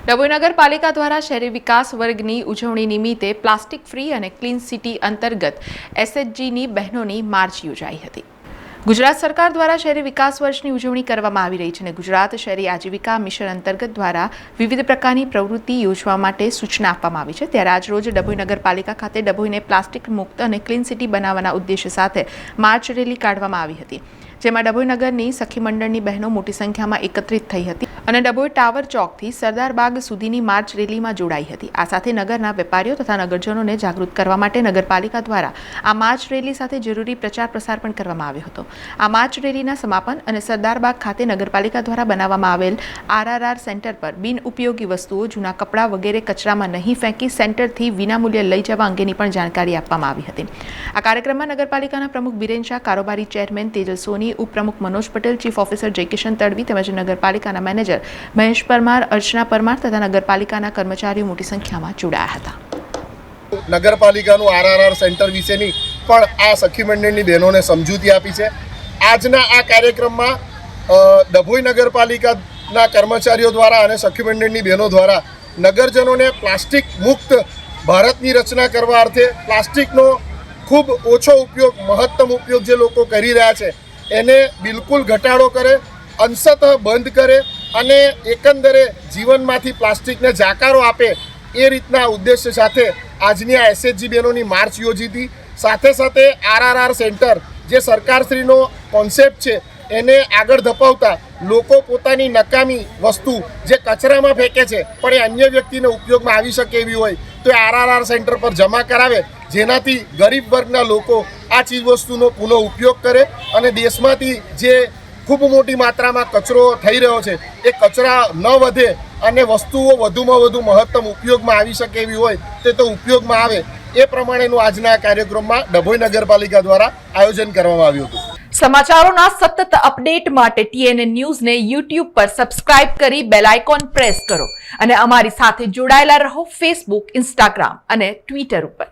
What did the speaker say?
ડભોઈ નગરપાલિકા દ્વારા શહેરી વિકાસ વર્ગની ઉજવણી નિમિત્તે પ્લાસ્ટિક ફ્રી અને ક્લીન સિટી અંતર્ગત એસએચજીની બહેનોની માર્ચ યોજાઈ હતી। ગુજરાત સરકાર દ્વારા શહેરી વિકાસ વર્ષની ઉજવણી કરવામાં આવી રહી છે અને ગુજરાત શહેરી આજીવિકા મિશન અંતર્ગત દ્વારા વિવિધ પ્રકારની પ્રવૃત્તિ યોજવા માટે સૂચના આપવામાં આવી છે। ત્યારે આજ રોજ ડભોઈ નગરપાલિકા ખાતે ડભોઈને પ્લાસ્ટિક મુક્ત અને ક્લીન સિટી બનાવવાના ઉદ્દેશ્ય સાથે માર્ચ રેલી કાઢવામાં આવી હતી, જેમાં ડભોઈ નગરની સખી મંડળની બહેનો મોટી સંખ્યામાં એકત્રિત થઈ હતી અને ડભોઈ ટાવર ચોકથી સરદાર બાગ સુધીની માર્ચ રેલીમાં જોડાઈ હતી। આ સાથે નગરના વેપારીઓ તથા નગરજનોને જાગૃત કરવા માટે નગરપાલિકા દ્વારા આ માર્ચ રેલી સાથે જરૂરી પ્રચાર પ્રસાર પણ કરવામાં આવ્યો હતો। આ માર્ચ રેલીના સમાપન અને સરદાર બાગ ખાતે નગરપાલિકા દ્વારા બનાવવામાં આવેલ આરઆરઆર સેન્ટર પર બિનઉપયોગી વસ્તુઓ, જૂના કપડાં વગેરે કચરામાં નહીં ફેંકી સેન્ટરથી વિનામૂલ્યે લઈ જવા અંગેની પણ જાણકારી આપવામાં આવી હતી। આ કાર્યક્રમમાં નગરપાલિકાના પ્રમુખ બિરેન શાહ, કારોબારી ચેરમેન તેજલ સોની, ઉપપ્રમુખ મનોજ પટેલ, ચીફ ઓફિસર જયકિશન તડવી તેમજ નગરપાલિકાના મેનેજર મહેશ પરમાર, અર્ચના પરમાર તથા નગરપાલિકાના કર્મચારીઓ મોટી સંખ્યામાં જોડાયા હતા। નગરપાલિકાનું આરઆરઆર સેન્ટર વિશેની પણ આ સખી મંડળની બહેનોને સમજૂતી આપી છે। આજના આ કાર્યક્રમમાં ડભોઈ નગરપાલિકાના કર્મચારીઓ દ્વારા અને સખી મંડળની બહેનો દ્વારા નગરજનોને પ્લાસ્ટિક મુક્ત ભારતની રચના કરવા અર્થે પ્લાસ્ટિકનો ખૂબ ઓછો ઉપયોગ, મહત્તમ ઉપયોગ જે લોકો કરી રહ્યા છે એને બિલકુલ ઘટાડો કરે, અંશતઃ બંધ કરે અને એકંદરે જીવનમાંથી પ્લાસ્ટિકને જાકારો આપે એ રીતના ઉદ્દેશ્ય સાથે આજની આ એસએચજી બહેનોની માર્ચ યોજી હતી। સાથે સાથે આરઆરઆર સેન્ટર જે સરકારશ્રીનો કોન્સેપ્ટ છે એને આગળ ધપાવતા લોકો પોતાની નકામી વસ્તુ જે કચરામાં ફેંકે છે પણ એ અન્ય વ્યક્તિને ઉપયોગમાં આવી શકે એવી હોય તો એ આરઆરઆર સેન્ટર પર જમા કરાવે, જેનાથી ગરીબ વર્ગના લોકો આ ચીજવસ્તુનો પુનઃ ઉપયોગ કરે અને દેશમાંથી જે ખૂબ મોટી માત્રામાં કચરો થઈ રહ્યો છે એ કચરા ન વધે અને વસ્તુઓ વધુમાં વધુ મહત્તમ ઉપયોગમાં આવી શકે એવી હોય તે તો ઉપયોગમાં આવે એ પ્રમાણેનું આજના કાર્યક્રમમાં ડભોઈ નગરપાલિકા દ્વારા આયોજન કરવામાં આવ્યું હતું। સમાચારોના સતત અપડેટ માટે TNN ન્યૂઝને YouTube પર સબસ્ક્રાઇબ કરી બેલ આઇકોન પ્રેસ કરો અને અમારી સાથે જોડાયેલા રહો Facebook, Instagram અને Twitter ઉપર।